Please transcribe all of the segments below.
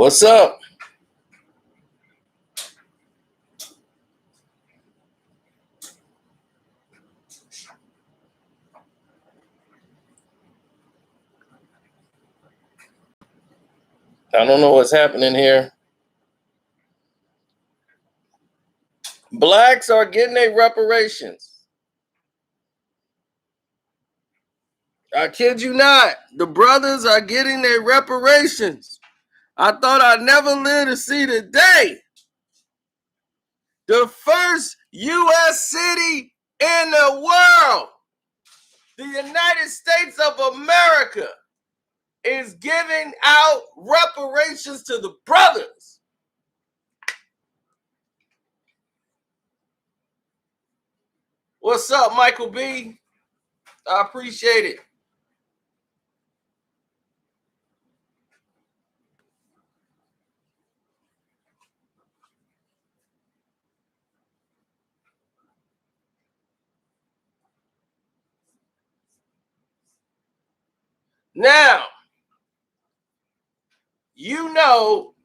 What's up? I don't know what's happening here. Blacks are getting their reparations. I kid you not. The brothers are getting their reparations. I thought I'd never live to see the day. The first U.S. city in the world, the United States of America, is giving out reparations to the brothers. What's up, Michael B? I appreciate it. Now, you know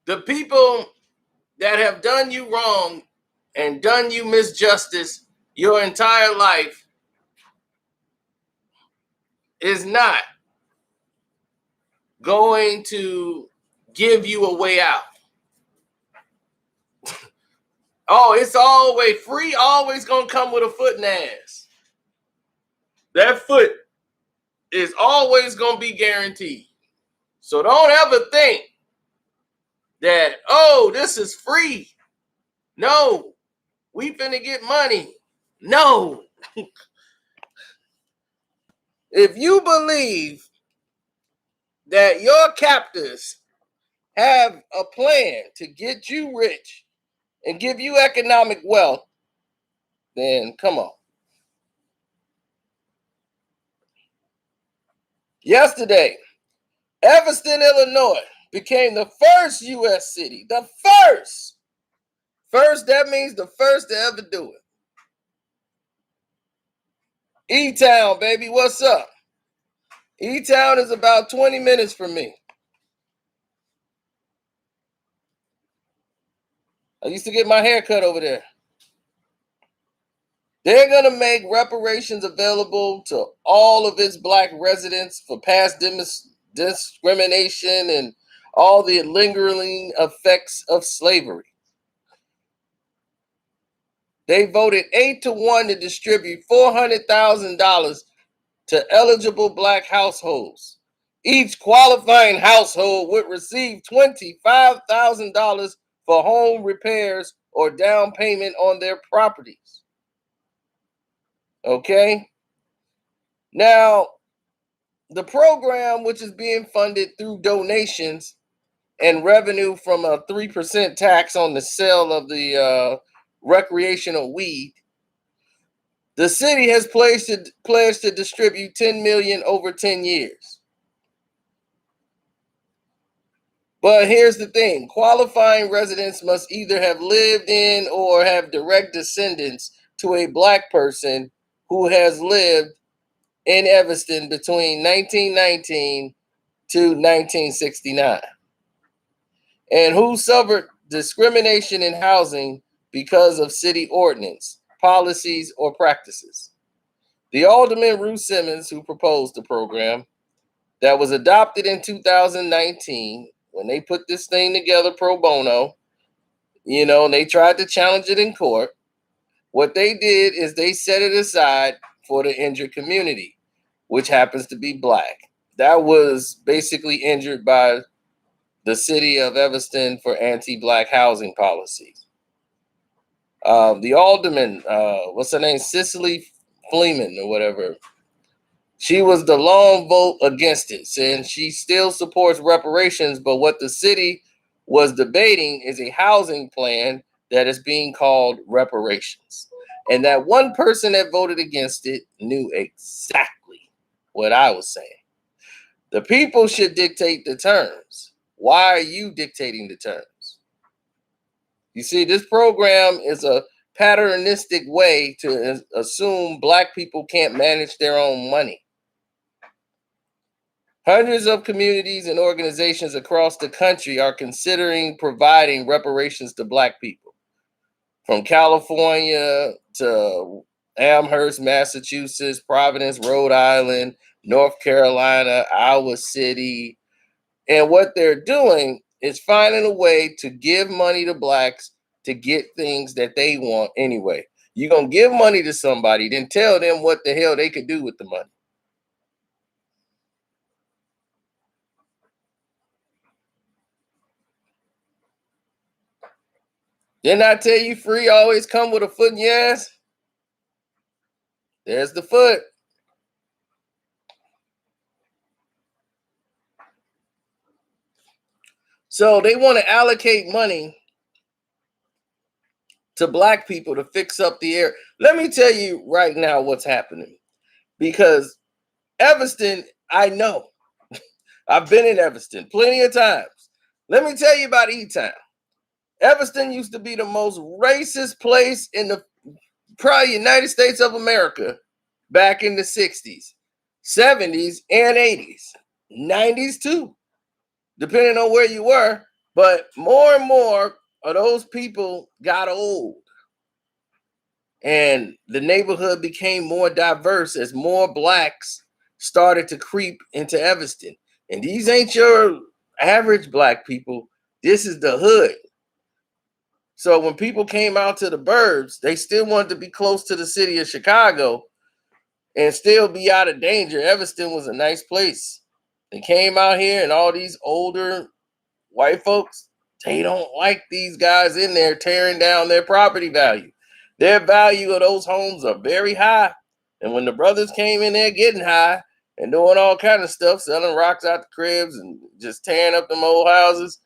the people that have done you wrong and done you misjustice your entire life is not going to give you a way out. Oh, it's always free, always gonna come with a foot and ass. That foot is always gonna be guaranteed. So don't ever think that, oh, this is free. No, we finna get money. No. If you believe that your captors have a plan to get you rich and give you economic wealth, then come on. Yesterday, Evanston, Illinois became the first U.S. city. The first. First, that means the first to ever do it. E-Town, baby, what's up? E-Town is about 20 minutes from me. I used to get my hair cut over there. They're going to make reparations available to all of its black residents for past discrimination and all the lingering effects of slavery. They voted 8-1 to distribute $400,000 to eligible black households. Each qualifying household would receive $25,000 for home repairs or down payment on their properties. Okay? Now, the program, which is being funded through donations and revenue from a 3% tax on the sale of the recreational weed, the city has pledged to distribute $10 million over 10 years. But here's the thing. Qualifying residents must either have lived in or have direct descendants to a black person who has lived in Evanston between 1919 to 1969 and who suffered discrimination in housing because of city ordinance, policies, or practices. The Alderman Ruth Simmons, who proposed the program that was adopted in 2019, when they put this thing together pro bono, and they tried to challenge it in court, what they did is they set it aside for the injured community, which happens to be black. That was basically injured by the city of Evanston for anti-black housing policies. The alderman, what's her name? Cicely Fleeman or whatever. She was the lone vote against it, saying she still supports reparations, but what the city was debating is a housing plan that is being called reparations. And that one person that voted against it knew exactly what I was saying. The people should dictate the terms. Why are you dictating the terms? You see, this program is a patternistic way to assume black people can't manage their own money. Hundreds of communities and organizations across the country are considering providing reparations to Black people, from California to Amherst, Massachusetts, Providence, Rhode Island, North Carolina, Iowa City. And what they're doing is finding a way to give money to Blacks to get things that they want anyway. You're going to give money to somebody, then tell them what the hell they could do with the money. Didn't I tell you free always come with a foot in your ass? There's the foot. So they want to allocate money to Black people to fix up the air. Let me tell you right now what's happening. Because Evanston, I know. I've been in Evanston plenty of times. Let me tell you about E-Town. Evanston used to be the most racist place in the probably United States of America back in the 60s, 70s, and 80s, 90s too, depending on where you were. But more and more of those people got old. And the neighborhood became more diverse as more Blacks started to creep into Evanston. And these ain't your average Black people. This is the hood. So when people came out to the burbs, they still wanted to be close to the city of Chicago and still be out of danger. Evanston was a nice place. They came out here, and all these older white folks, they don't like these guys in there tearing down their property value. Their value of those homes are very high. And when the brothers came in there getting high and doing all kind of stuff, selling rocks out the cribs and just tearing up them old houses,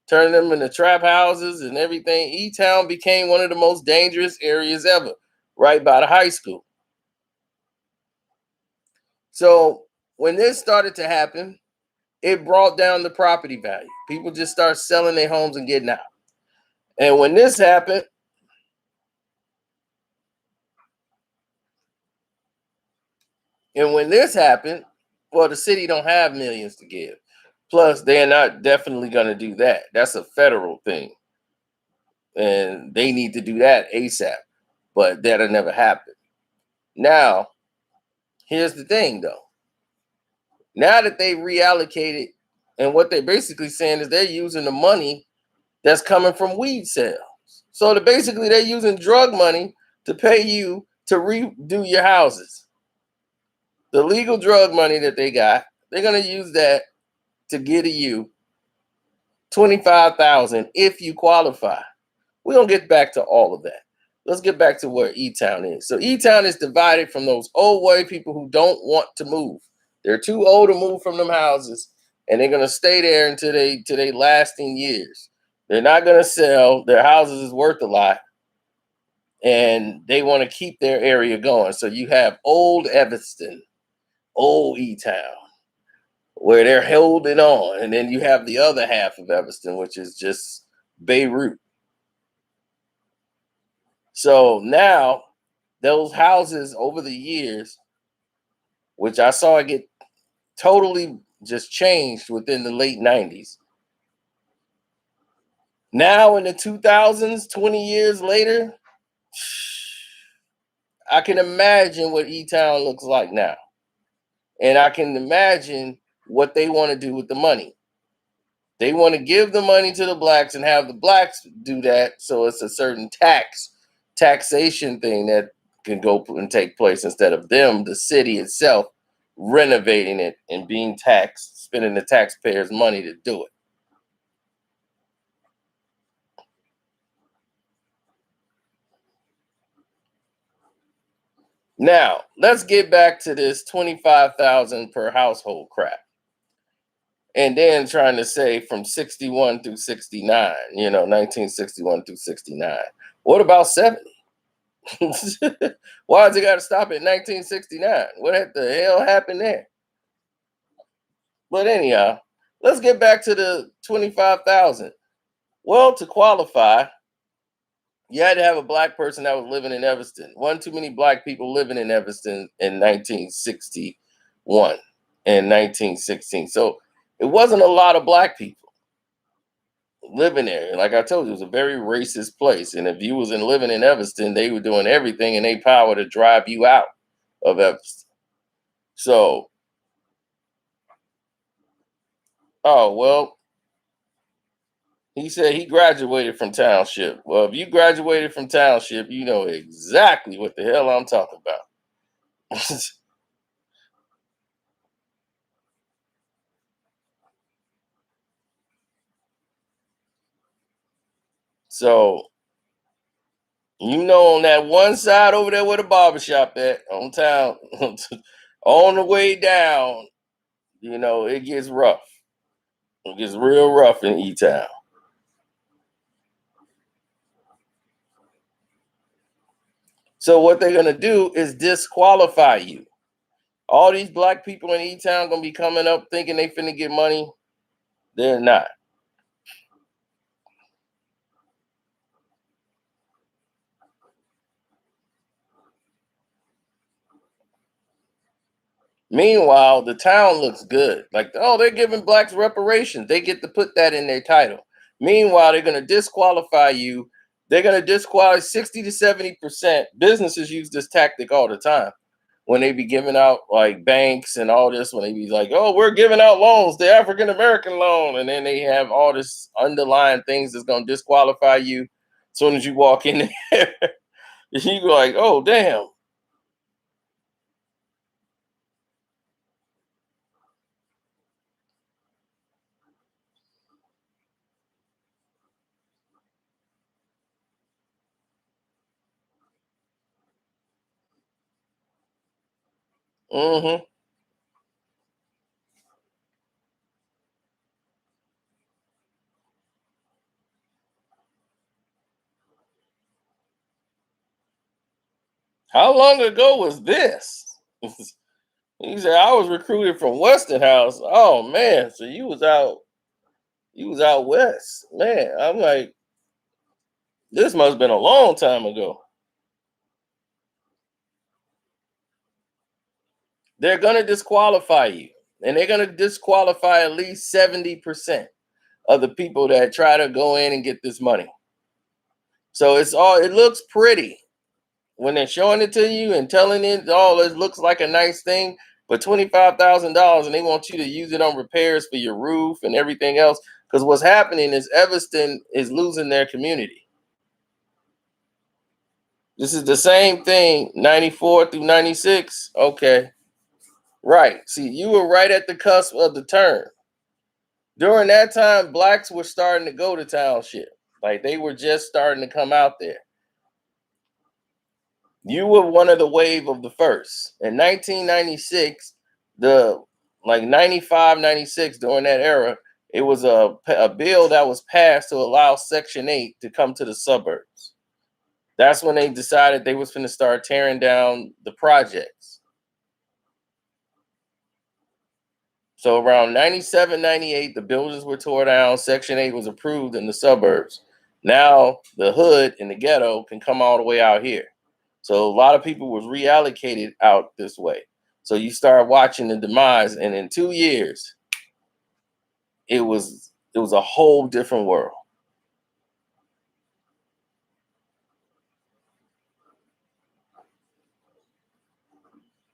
turning them into trap houses and everything, E-Town became one of the most dangerous areas ever, right by the high school. So when this started to happen, it brought down the property value. People just start selling their homes and getting out. And when this happened, well, the city don't have millions to give. Plus, they're not definitely going to do that. That's a federal thing. And they need to do that ASAP. But that'll never happen. Now, here's the thing though. Now that they reallocated, and what they're basically saying is they're using the money that's coming from weed sales. So basically they're using drug money to pay you to redo your houses. The legal drug money that they got, they're gonna use that to get you 25,000 if you qualify. We're gonna get back to all of that. Let's get back to where E-Town is. So E-Town is divided from those old white people who don't want to move. They're too old to move from them houses, and they're gonna stay there until they lasting years. They're not gonna sell. Their houses is worth a lot, and they want to keep their area going. So you have old Evanston, old E-Town, where they're holding on, and then you have the other half of Evanston, which is just Beirut. So now those houses over the years, which I saw it get totally just changed within the late 90s. Now in the 2000s, 20 years later, I can imagine what E-Town looks like now. And I can imagine what they want to do with the money. They want to give the money to the Blacks and have the Blacks do that. So it's a certain taxation thing that can go and take place instead of them, the city itself, renovating it and being taxed, spending the taxpayers' money to do it. Now, let's get back to this 25,000 per household crap. And then trying to say from 61 through 69, 1961 through 69. What about 70? Why has it got to stop at 1969? What the hell happened there? But anyhow, let's get back to the 25,000. Well, to qualify, you had to have a Black person that was living in Evanston. One too many Black people living in Evanston in 1961. in 1916. So it wasn't a lot of black people living there. Like I told you, it was a very racist place. And if you was living in Evanston, they were doing everything in their power to drive you out of Evanston. So, oh well, he said he graduated from Township. Well, if you graduated from Township, you know exactly what the hell I'm talking about. So, you know, on that one side over there where the barbershop at, on town, on the way down, you know, it gets rough. It gets real rough in E Town. So what they're gonna do is disqualify you. All these black people in E Town gonna be coming up thinking they finna get money. They're not. Meanwhile, the town looks good. Like, oh, they're giving blacks reparations. They get to put that in their title. Meanwhile, they're gonna disqualify you. They're gonna disqualify 60 to 70%. Businesses use this tactic all the time when they be giving out like banks and all this, when they be like, oh, we're giving out loans, the African American loan, and then they have all this underlying things that's gonna disqualify you. As soon as you walk in there, you go like, oh damn. Hmm. How long ago was this? He said I was recruited from Westinghouse. Oh man, so you was out west, man. I'm like, this must have been a long time ago. They're gonna disqualify you, and they're gonna disqualify at least 70% of the people that try to go in and get this money. So it looks pretty when they're showing it to you and telling it, oh, it looks like a nice thing, but $25,000, and they want you to use it on repairs for your roof and everything else. Because what's happening is Evanston is losing their community. This is the same thing, 94 through 96. Okay. Right. See, you were right at the cusp of the turn. During that time, blacks were starting to go to township. Like they were just starting to come out there. You were one of the wave of the first. In 1996, the like 95, 96, during that era, it was a bill that was passed to allow Section 8 to come to the suburbs. That's when they decided they was going to start tearing down the projects. So around 97, 98, the buildings were tore down. Section 8 was approved in the suburbs. Now the hood and the ghetto can come all the way out here. So a lot of people was reallocated out this way. So you start watching the demise, and in 2 years, it was a whole different world.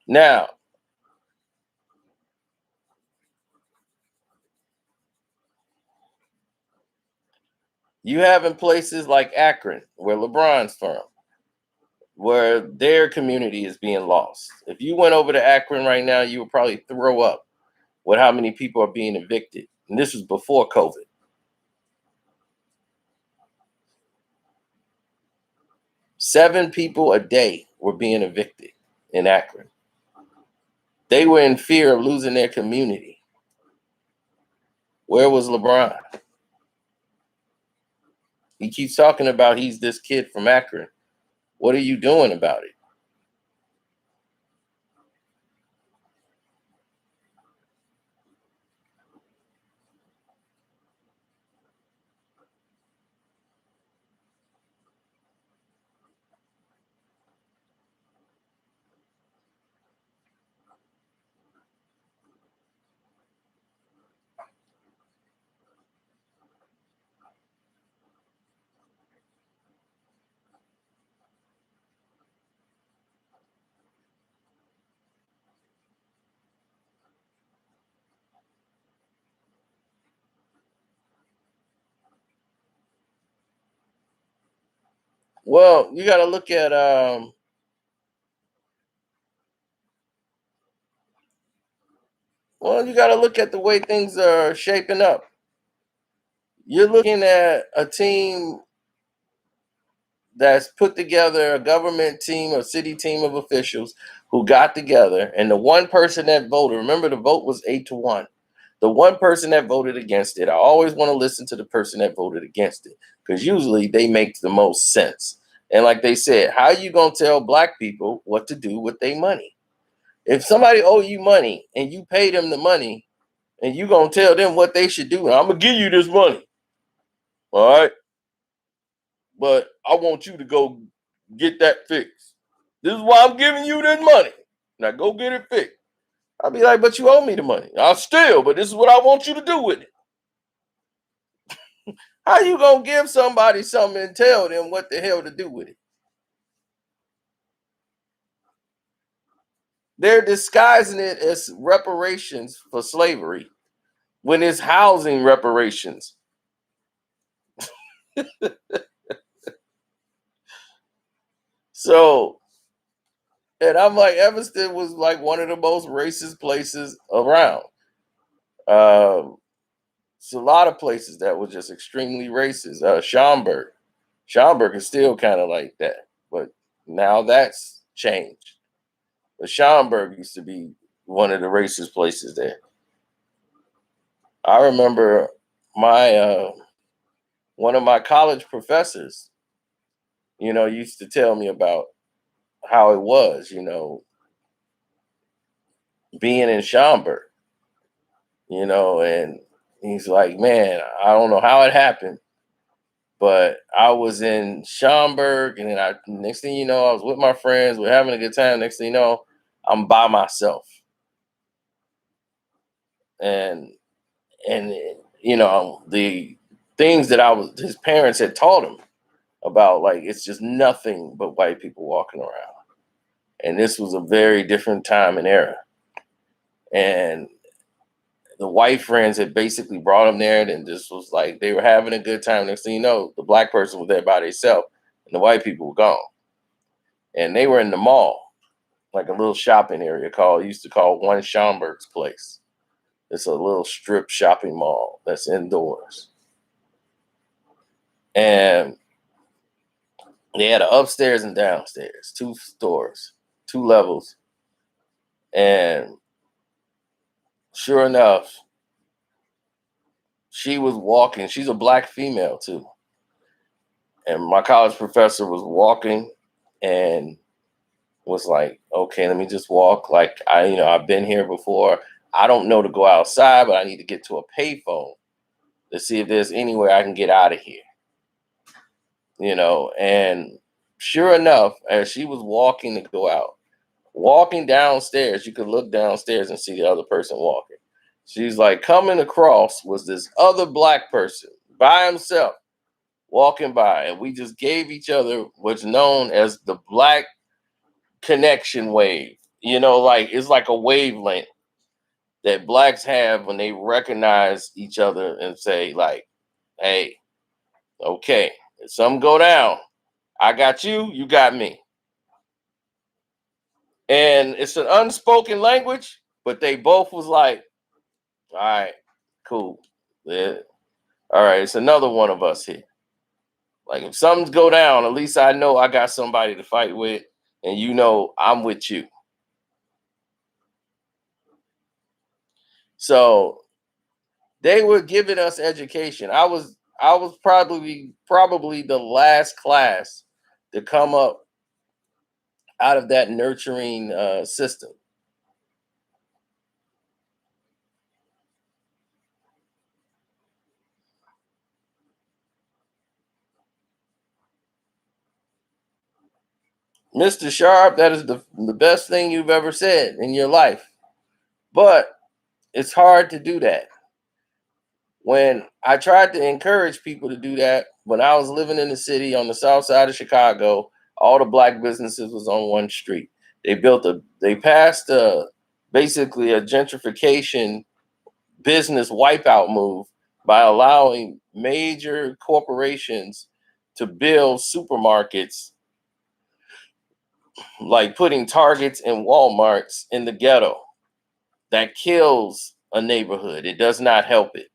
Now you have in places like Akron, where LeBron's from, where their community is being lost. If you went over to Akron right now, you would probably throw up with how many people are being evicted. And this was before COVID. 7 people a day were being evicted in Akron. They were in fear of losing their community. Where was LeBron? He keeps talking about he's this kid from Akron. What are you doing about it? Well, you got to look at the way things are shaping up. You're looking at a team that's put together, a government team, a city team of officials who got together, and the one person that voted, remember the vote was 8-1. The one person that voted against it, I always want to listen to the person that voted against it because usually they make the most sense. And like they said, how you gonna tell black people what to do with their money? If somebody owe you money and you pay them the money and you gonna tell them what they should do, I'm gonna give you this money, all right? But I want you to go get that fixed. This is why I'm giving you this money. Now go get it fixed. I'll be like, but you owe me the money. I'll still, but this is what I want you to do with it. How you gonna give somebody something and tell them what the hell to do with it? They're disguising it as reparations for slavery when it's housing reparations. So, and I'm like, Evanston was like one of the most racist places around. Um, it's a lot of places that were just extremely racist. Schaumburg is still kind of like that, but now that's changed. But Schaumburg used to be one of the racist places there. I remember my one of my college professors, used to tell me about how it was, being in Schaumburg, and he's like, man, I don't know how it happened, but I was in Schaumburg, and then next thing you know, I was with my friends, we're having a good time. Next thing you know, I'm by myself, and and the things that his parents had taught him about, like, it's just nothing but white people walking around, and this was a very different time and era, and the white friends had basically brought him there, and this was like they were having a good time. Next thing you know, the black person was there by themselves, and the white people were gone, and they were in the mall, like a little shopping area used to call One Schaumburg's Place. It's a little strip shopping mall that's indoors, and they had an upstairs and downstairs, two stores, two levels, and sure enough, she was walking. She's a black female too. And my college professor was walking and was like, okay, let me just walk. Like, I've been here before. I don't know to go outside, but I need to get to a payphone to see if there's anywhere I can get out of here. And sure enough, as she was walking to go out, walking downstairs, you could look downstairs and see the other person walking. She's like, coming across was this other black person by himself walking by, and we just gave each other what's known as the black connection wave. Like, it's like a wavelength that blacks have when they recognize each other and say, like, hey, okay, if something go down, I got you, you got me. And it's an unspoken language, but they both was like, all right, cool. Yeah. All right, it's another one of us here. Like, if something's go down, at least I know I got somebody to fight with, and I'm with you. So they were giving us education. I was probably the last class to come up out of that nurturing system. Mr. Sharp, that is the best thing you've ever said in your life. But it's hard to do that. When I tried to encourage people to do that, when I was living in the city on the south side of Chicago, all the black businesses was on one street. They passed basically a gentrification business wipeout move by allowing major corporations to build supermarkets, like putting Targets and Walmarts in the ghetto. That kills a neighborhood. It does not help it.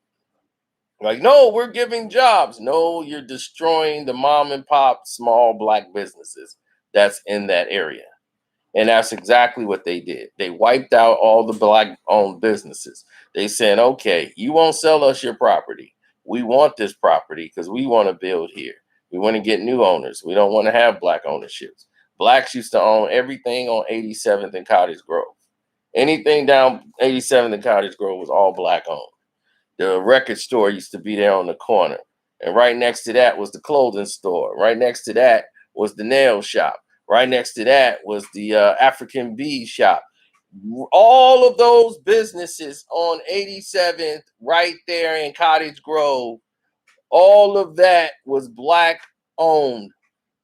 Like, no, we're giving jobs. No, you're destroying the mom and pop small black businesses that's in that area. And that's exactly what they did. They wiped out all the black owned businesses. They said, okay, you won't sell us your property. We want this property because we want to build here. We want to get new owners. We don't want to have black ownerships. Blacks used to own everything on 87th and Cottage Grove. Anything down 87th and Cottage Grove was all black owned. The record store used to be there on the corner. And right next to that was the clothing store. Right next to that was the nail shop. Right next to that was the African bee shop. All of those businesses on 87th, right there in Cottage Grove, all of that was black owned.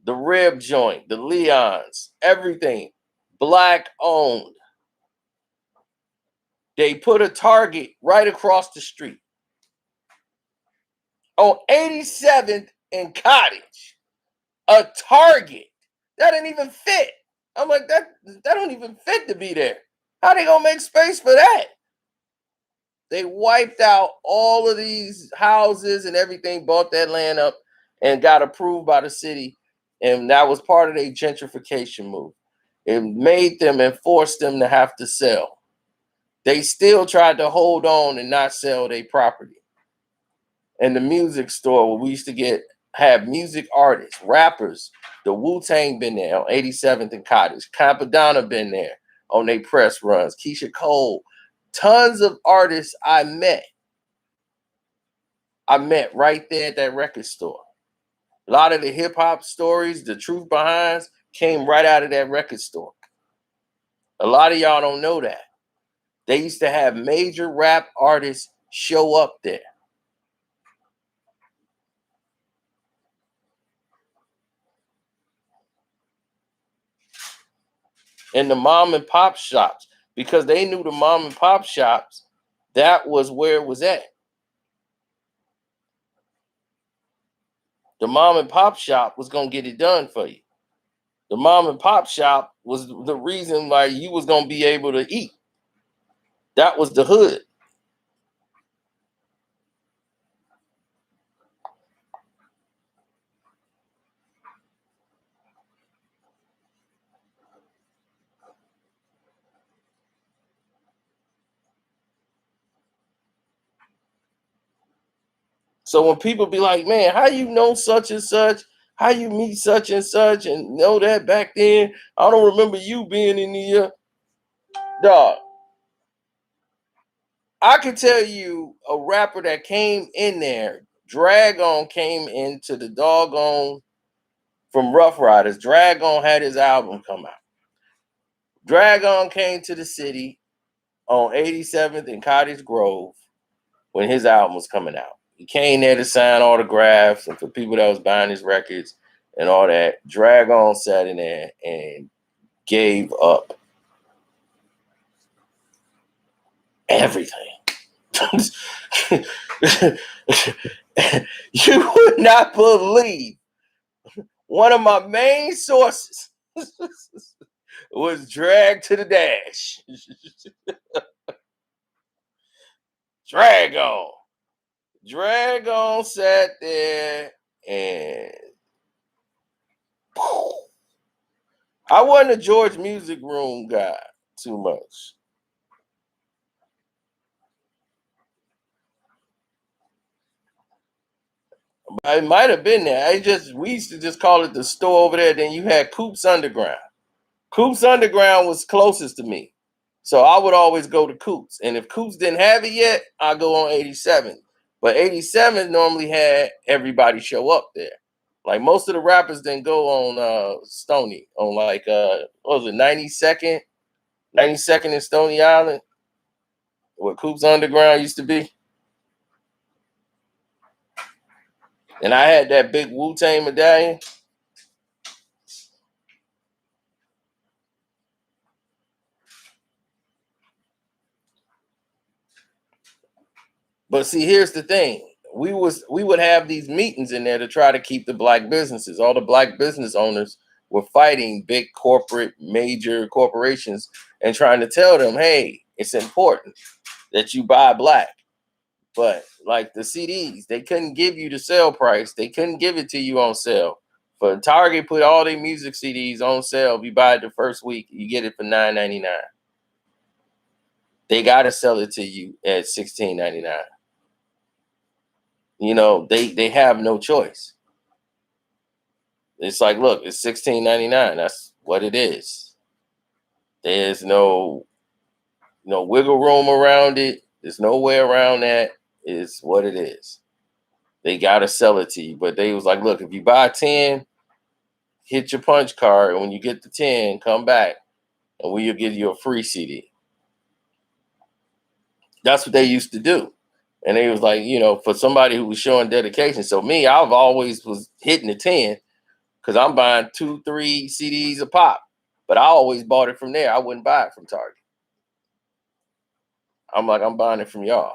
The rib joint, the Leon's, everything black owned. They put a Target right across the street on 87th and Cottage. A Target that didn't even fit. I'm like, that don't even fit to be there. How they gonna make space for that? They wiped out all of these houses and everything, bought that land up, and got approved by the city, and that was part of their gentrification move. It made them and forced them to have to sell. They still tried to hold on and not sell their property. And the music store where we used to have music artists, rappers. The Wu-Tang been there on 87th and Cottage. Campadonna been there on their press runs. Keisha Cole. Tons of artists I met right there at that record store. A lot of the hip hop stories, the truth behind, came right out of that record store. A lot of y'all don't know that. They used to have major rap artists show up there. And the mom and pop shops, because they knew the mom and pop shops, that was where it was at. The mom and pop shop was going to get it done for you. The mom and pop shop was the reason why you was going to be able to eat. That was the hood. So when people be like, man, how you know such and such? How you meet such and such and know that back then? I don't remember you being in the dog. I could tell you a rapper that came in there. Dragon came into the doggone from Rough Riders. Dragon had his album come out. Dragon came to the city on 87th and Cottage Grove when his album was coming out. He came there to sign autographs and for people that was buying his records and all that. Dragon sat in there and gave up everything. You would not believe one of my main sources was dragged to the dash. Dragon sat there and I wasn't a George Music Room guy too much. It might have been there. We used to just call it the store over there. Then you had Coops Underground. Coops Underground was closest to me. So I would always go to Coops. And if Coops didn't have it yet, I go on 87. But 87 normally had everybody show up there. Like most of the rappers didn't go on Stony, on like what was it, 92nd? 92nd and Stony Island, where Coops Underground used to be. And I had that big Wu-Tang medallion. But see, here's the thing. we would have these meetings in there to try to keep the black businesses. All the black business owners were fighting big corporate major corporations and trying to tell them, hey, it's important that you buy black. But like the CDs, they couldn't give you the sale price. They couldn't give it to you on sale. But Target put all their music CDs on sale. If you buy it the first week, you get it for $9.99. They gotta sell it to you at $16.99. They have no choice. It's like, look, it's $16.99. That's what it is. There's no wiggle room around it. There's no way around that. It's what it is. They gotta sell it to you. But they was like, look, if you buy 10, hit your punch card, and when you get the 10, come back and we'll give you a free CD. That's what they used to do. And they was like, for somebody who was showing dedication. So me, I've always was hitting the 10 because I'm buying 2, 3 CDs a pop. But I always bought it from there. I wouldn't buy it from Target. I'm like, I'm buying it from y'all.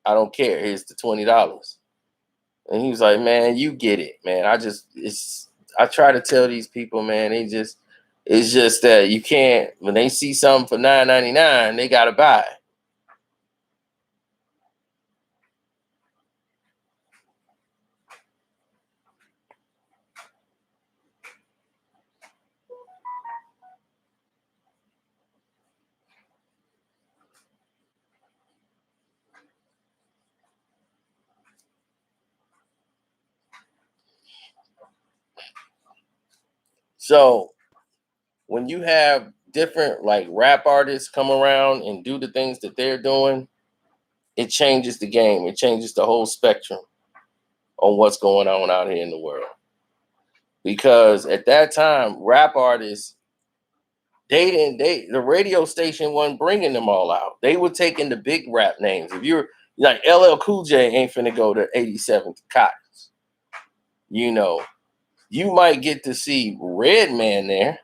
I don't care. Here's the $20. And he was like, man, you get it, man. I try to tell these people, man, it's just that you can't, when they see something for $9.99, they gotta buy it. So when you have different like rap artists come around and do the things that they're doing, it changes the game. It changes the whole spectrum on what's going on out here in the world. Because at that time, rap artists, the radio station wasn't bringing them all out. They were taking the big rap names. If you're like LL Cool J ain't finna go to 87th Cottons. You might get to see Redman there.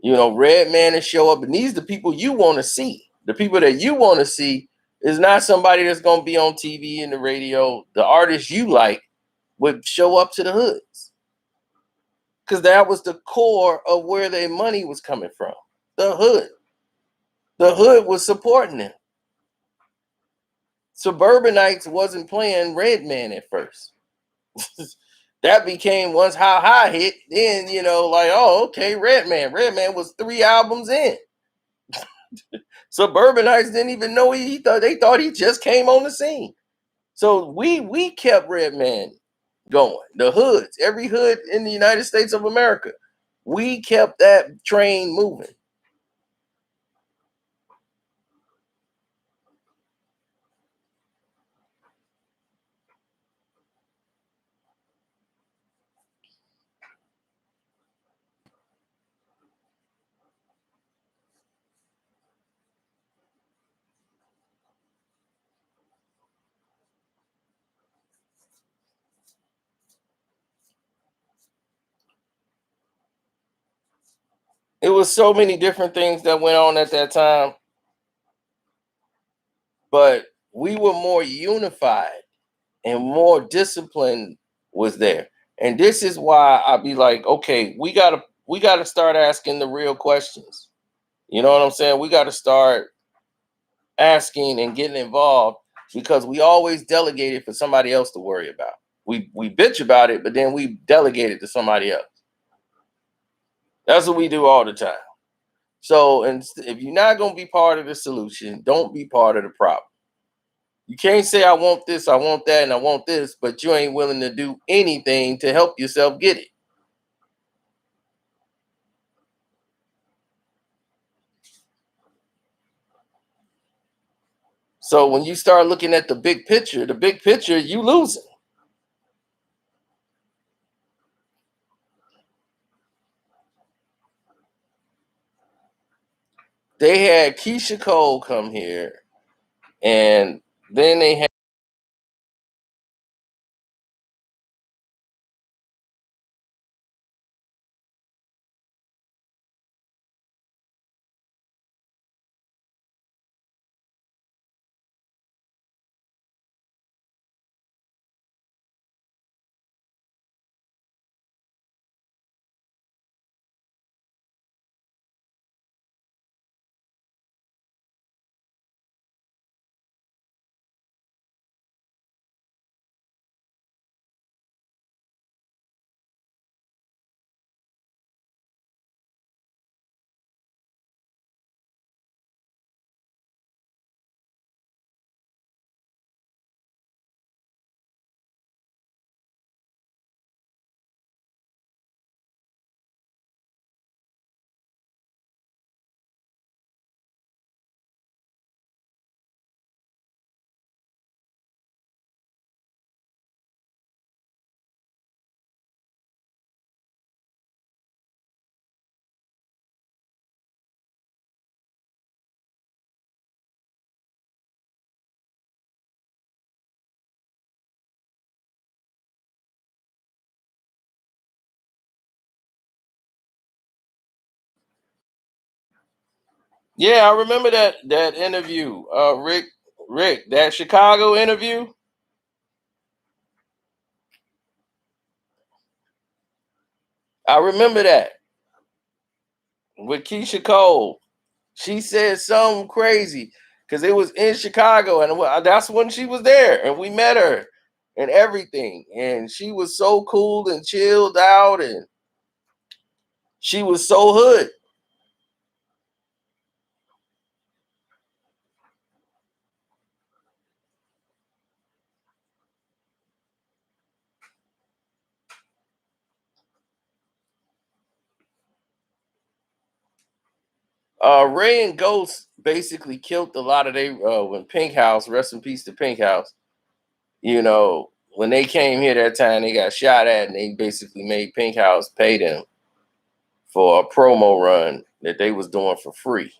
Redman to show up, and these are the people you want to see. The people that you want to see is not somebody that's going to be on TV and the radio. The artists you like would show up to the hoods because that was the core of where their money was coming from. The hood. The hood was supporting them. Suburbanites wasn't playing Redman at first. That became once How High hit, then like, oh, okay, Redman. Redman was 3 albums in. Suburbanites didn't even know they thought he just came on the scene. So we kept Redman going. The hoods, every hood in the United States of America, we kept that train moving. It was so many different things that went on at that time, but we were more unified and more discipline was there. And this is why I'd be like, okay, we gotta start asking the real questions. You know what I'm saying? We gotta start asking and getting involved because we always delegate it for somebody else to worry about. We bitch about it, but then we delegate it to somebody else. That's what we do all the time. So, and if you're not gonna be part of the solution, don't be part of the problem. You can't say I want this, I want that, and I want this, but you ain't willing to do anything to help yourself get it. So when you start looking at the big picture, you losing. They had Keisha Cole come here, and then they had Yeah, I remember that interview. Rick, that Chicago interview. I remember that with Keisha Cole. She said something crazy because it was in Chicago, and that's when she was there, and we met her and everything. And she was so cool and chilled out, and she was so hood. Ray and Ghost basically killed a lot of they when Pink House, rest in peace to Pink House. You know, when they came here that time, they got shot at, and they basically made Pink House pay them for a promo run that they was doing for free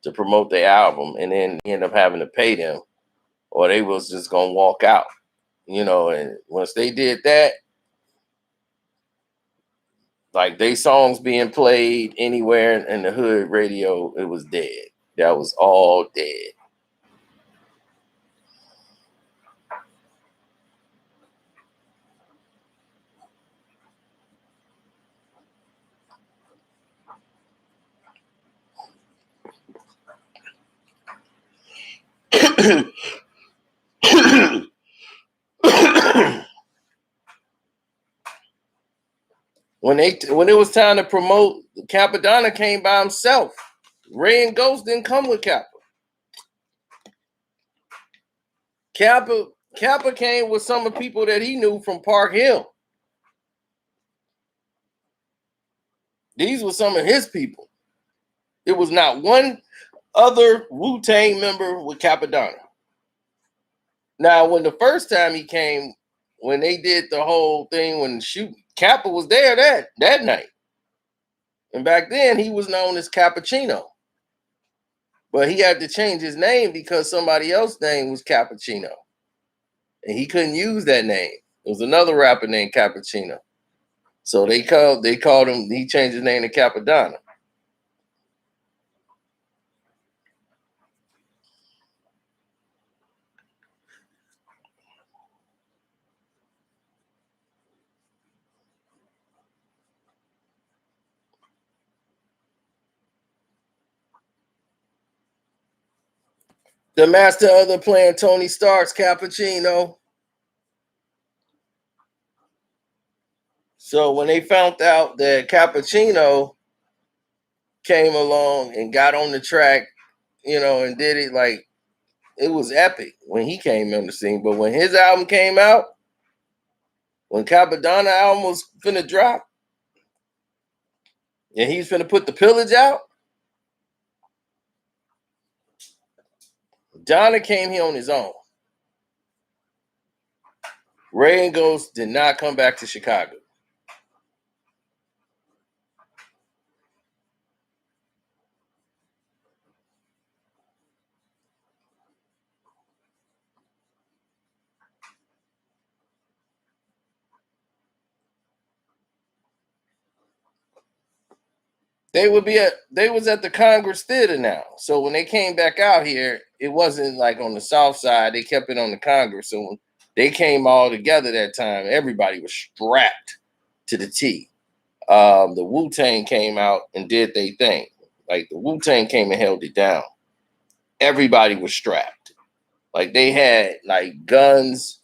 to promote their album, and then end up having to pay them, or they was just gonna walk out. You know, and once they did that, like they songs being played anywhere in the hood radio, it was dead. That was all dead. When it was time to promote, Capadonna came by himself. Ray and Ghost didn't come with Kappa. Kappa came with some of the people that he knew from Park Hill. These were some of his people. It was not one other Wu-Tang member with Capadonna. Now, when the first time he came, when they did the whole thing, when shoot Kappa was there that night, and back then he was known as Cappuccino, but he had to change his name because somebody else's name was Cappuccino, and he couldn't use that name. It was another rapper named Cappuccino, so they called him. He changed his name to Capadonna. The master of the plan, Tony Stark's Cappuccino. So when they found out that Cappuccino came along and got on the track, and did it, like, it was epic when he came on the scene. But when his album came out, when Capadonna album was finna drop, and he's finna put the pillage out, Donna came here on his own. Ray and Ghost did not come back to Chicago. They was at the Congress Theater now. So when they came back out here, it wasn't like on the South Side. They kept it on the Congress. So when they came all together that time, everybody was strapped to the T. The Wu Tang came out and did their thing. Like the Wu Tang came and held it down. Everybody was strapped. Like they had like guns